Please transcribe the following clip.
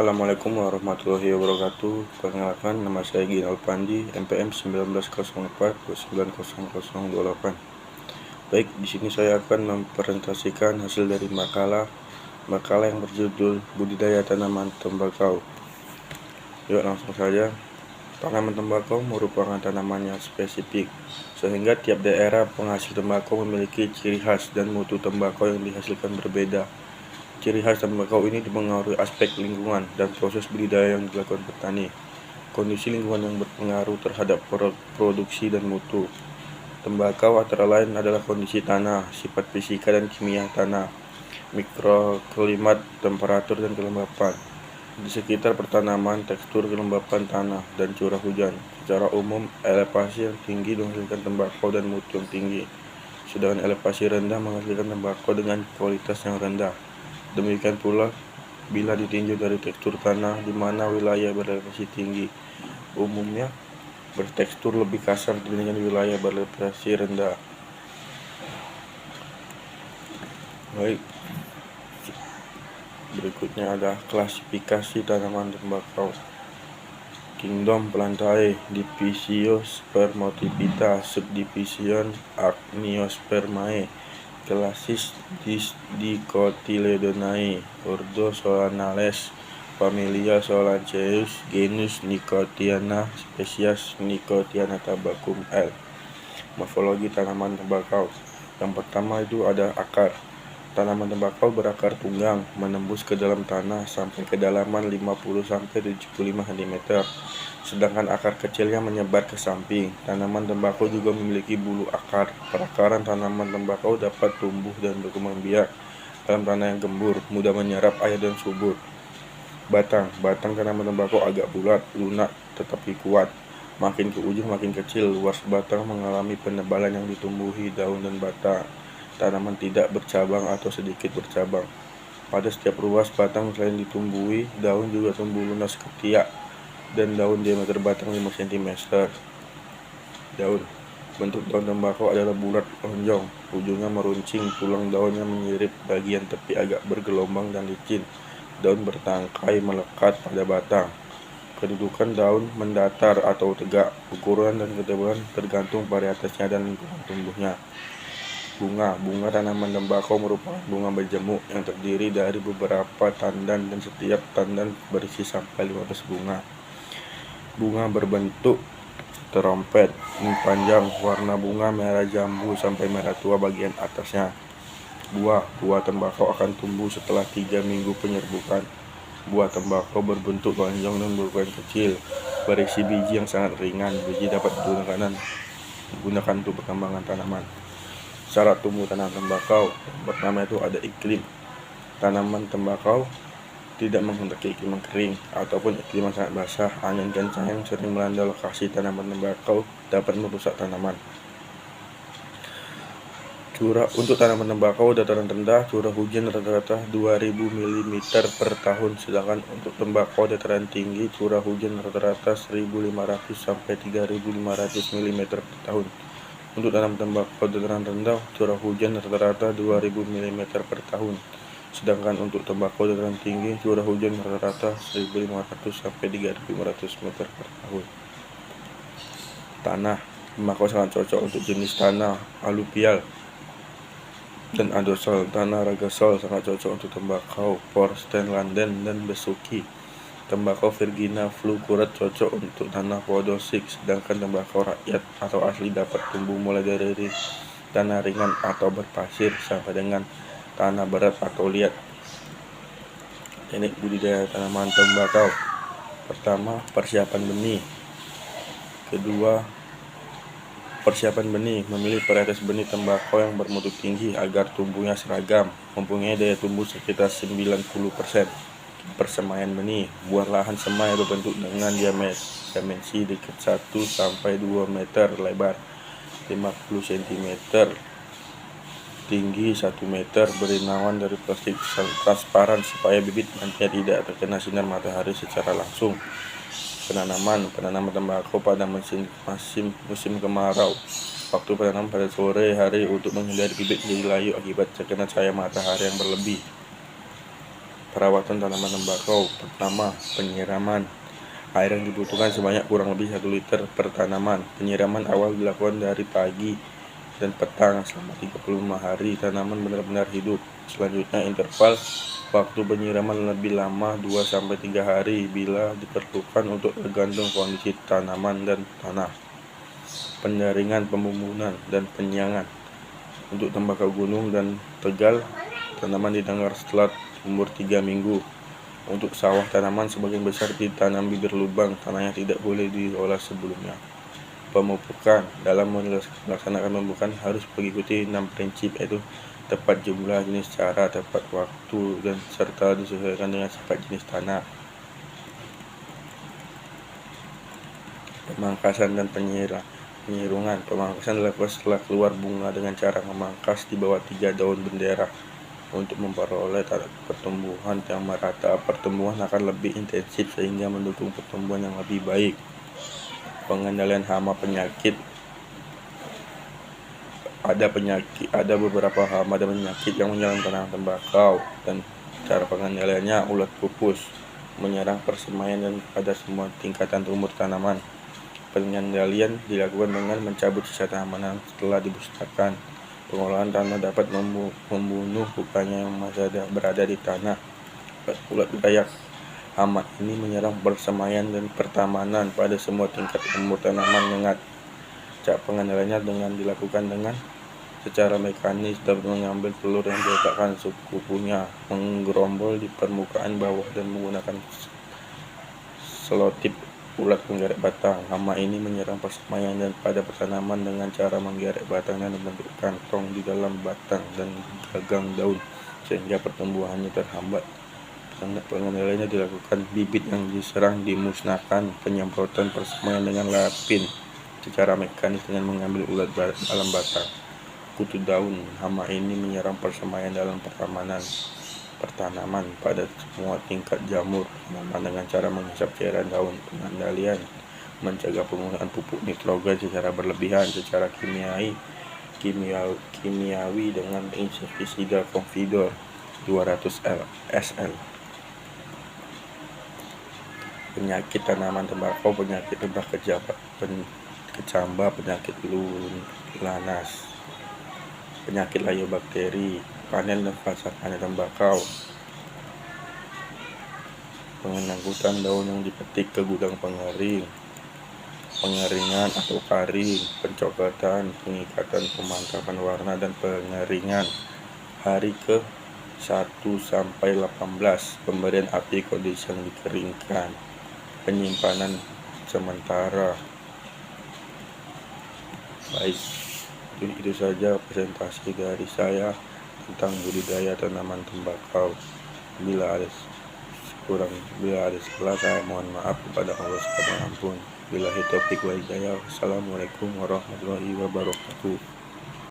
Assalamualaikum warahmatullahi wabarakatuh. Perkenalkan, nama saya Ginal Pandi, MPM 1904-290028. Baik, di sini saya akan mempresentasikan hasil dari makalah yang berjudul Budidaya Tanaman Tembakau. Yuk langsung saja. Tanaman tembakau merupakan tanaman yang spesifik, sehingga tiap daerah penghasil tembakau memiliki ciri khas dan mutu tembakau yang dihasilkan berbeda. Ciri khas tembakau ini dipengaruhi aspek lingkungan dan proses budidaya yang dilakukan petani. Kondisi lingkungan yang berpengaruh terhadap produksi dan mutu tembakau antara lain adalah kondisi tanah, sifat fisika dan kimia tanah, mikroklimat, temperatur dan kelembapan di sekitar pertanaman, tekstur kelembapan tanah, dan curah hujan. Secara umum, elevasi yang tinggi menghasilkan tembakau dan mutu yang tinggi, sedangkan elevasi rendah menghasilkan tembakau dengan kualitas yang rendah. Demikian pula bila ditinjau dari tekstur tanah, di mana wilayah berelevasi tinggi umumnya bertekstur lebih kasar dibandingkan wilayah berelevasi rendah. Baik, berikutnya ada klasifikasi tanaman tembakau. Kingdom Plantae, Divisio Spermatifida, Subdivision Actiniospermae, Classis Dicotyledonae, Ordo Solanales, Familia Solanceus, Genus Nicotiana, Spesies Nicotiana tabacum L. Morfologi tanaman tembakau. Yang pertama itu ada akar. Tanaman tembakau berakar tunggang, menembus ke dalam tanah sampai kedalaman 50-75 cm. Sedangkan akar kecilnya menyebar ke samping. Tanaman tembakau juga memiliki bulu akar. Perakaran tanaman tembakau dapat tumbuh dan berkembang biak dalam tanah yang gembur, mudah menyerap air dan subur. Batang tanaman tembakau agak bulat, lunak, tetapi kuat. Makin ke ujung makin kecil. Luas batang mengalami penebalan yang ditumbuhi daun dan batang. Tanaman tidak bercabang atau sedikit bercabang. Pada setiap ruas batang selain ditumbuhi, daun juga tumbuh lunas ketiak dan daun diameter batang 5 cm. Daun. Bentuk daun tembakau adalah bulat lonjong, ujungnya meruncing, tulang daunnya menyirip, bagian tepi agak bergelombang dan licin. Daun bertangkai melekat pada batang. Kedudukan daun mendatar atau tegak, ukuran dan ketebalan tergantung varietasnya dan lingkungan tumbuhnya. Bunga tanaman tembakau merupakan bunga berjemuk yang terdiri dari beberapa tandan dan setiap tandan berisi sampai 15 bunga. Bunga berbentuk terompet, panjang, warna bunga merah jambu sampai merah tua bagian atasnya. Buah tembakau akan tumbuh setelah 3 minggu penyerbukan. Buah tembakau berbentuk lonjong dan berukuran kecil, berisi biji yang sangat ringan. Biji dapat digunakan untuk perkembangan tanaman. Syarat tumbuh tanaman tembakau. Pertama itu ada iklim. Tanaman tembakau tidak menghendaki iklim yang kering ataupun iklim yang sangat basah. Angin kencang yang sering melanda lokasi tanaman tembakau dapat merusak tanaman. Untuk tanaman tembakau dataran rendah, curah hujan rata-rata 2000 mm per tahun, sedangkan untuk tembakau dataran tinggi curah hujan rata-rata 1500 sampai 3500 mm per tahun. Untuk tanaman tembakau dataran rendah, curah hujan rata-rata 2000 mm per tahun. Sedangkan untuk tembakau dataran tinggi, curah hujan rata-rata 1500 sampai 3500 meter per tahun. Tanah tembakau sangat cocok untuk jenis tanah aluvial dan adosol. Tanah ragasol sangat cocok untuk tembakau Porstenlanden dan Besuki. Tembakau Virginia flucurat cocok untuk tanah podosik, sedangkan tembakau rakyat atau asli dapat tumbuh mulai dari tanah ringan atau berpasir sampai dengan tanah berat atau liat. Teknik budidaya tanaman tembakau. Pertama, persiapan benih. Kedua, persiapan benih. Memilih varietas benih tembakau yang bermutu tinggi agar tumbuhnya seragam, mempunyai daya tumbuh sekitar 90%. Persemaian benih. Buat lahan semai berbentuk dengan dimensi dekat 1 sampai 2 meter, lebar 50 cm, tinggi 1 meter. Beri naungan dari plastik transparan supaya bibit nantinya tidak terkena sinar matahari secara langsung. Penanaman tembakau pada musim kemarau. Waktu penanaman pada sore hari untuk menghindari bibit menjadi layu akibat terkena cahaya matahari yang berlebih. Perawatan tanaman tembakau. Pertama, penyiraman. Air yang dibutuhkan sebanyak kurang lebih 1 liter per tanaman. Penyiraman awal dilakukan dari pagi dan petang selama 35 hari tanaman benar-benar hidup. Selanjutnya, interval waktu penyiraman lebih lama 2-3 hari bila diperlukan untuk tergantung kondisi tanaman dan tanah. Penyaringan, pembumbunan, dan penyiangan. Untuk tembakau gunung dan tegal, tanaman ditanam setelah umur 3 minggu. Untuk sawah, tanaman sebagian besar ditanam bibir lubang, tanahnya tidak boleh diolah sebelumnya. Pemupukan. Dalam melaksanakan pemupukan harus mengikuti 6 prinsip, yaitu tepat jumlah, jenis, cara, tepat waktu, dan serta disesuaikan dengan sifat jenis tanah. Pemangkasan dan penyirungan. Pemangkasan dilakukan setelah keluar bunga dengan cara memangkas di bawah 3 daun bendera untuk memperoleh pertumbuhan yang merata. Pertumbuhan akan lebih intensif sehingga mendukung pertumbuhan yang lebih baik. Pengendalian hama penyakit. Ada beberapa hama dan penyakit yang menyerang tanaman tembakau, dan cara pengendaliannya: ulat pupus menyerang persemaian dan pada semua tingkatan umur tanaman. Pengendalian dilakukan dengan mencabut sisa tanaman setelah dimusnahkan. Pengolahan tanah dapat membunuh pupanya yang masih berada di tanah. Ulat dayak. Hama ini menyerang persemaian dan pertamanan pada semua tingkat umur tanaman mengat. Cara pengendaliannya dengan dilakukan dengan secara mekanis, dapat mengambil telur yang diletakkan sekupunya, menggerombol di permukaan bawah, dan menggunakan selotip ulat menggeret batang. Hama ini menyerang persemaian dan pada tanaman dengan cara menggeret batang dan membentuk kantong di dalam batang dan gagang daun sehingga pertumbuhannya terhambat. Pengendaliannya dilakukan: bibit yang diserang dimusnahkan, penyemprotan persemaian dengan lapin secara mekanis dengan mengambil ulat dalam batang. Kutu daun. Hama ini menyerang persemaian dalam pertanaman pada semua tingkat jamur tanaman dengan cara menghisap cairan daun. Pengendalian: mencegah penggunaan pupuk nitrogen secara berlebihan secara kimiawi dengan insektisida Confidor 200 SL. Penyakit tanaman tembakau. Penyakit lebah kecamba, penyakit lanas, penyakit layobakteri, panen dan fasa panen tembakau, pengangkutan daun yang dipetik ke gudang pengering, pengeringan atau karing, pencoklatan, pengikatan, pemantapan warna, dan pengeringan. Hari ke 1-18, pemberian api kondisi yang dikeringkan, penyimpanan sementara. Baik, itu saja presentasi dari saya tentang budidaya tanaman tembakau. Bila ada salah, saya mohon maaf kepada Allah Subhanahu wa ta'ala. Billahi taufiq wal hidayah. Wassalamualaikum warahmatullahi wabarakatuh.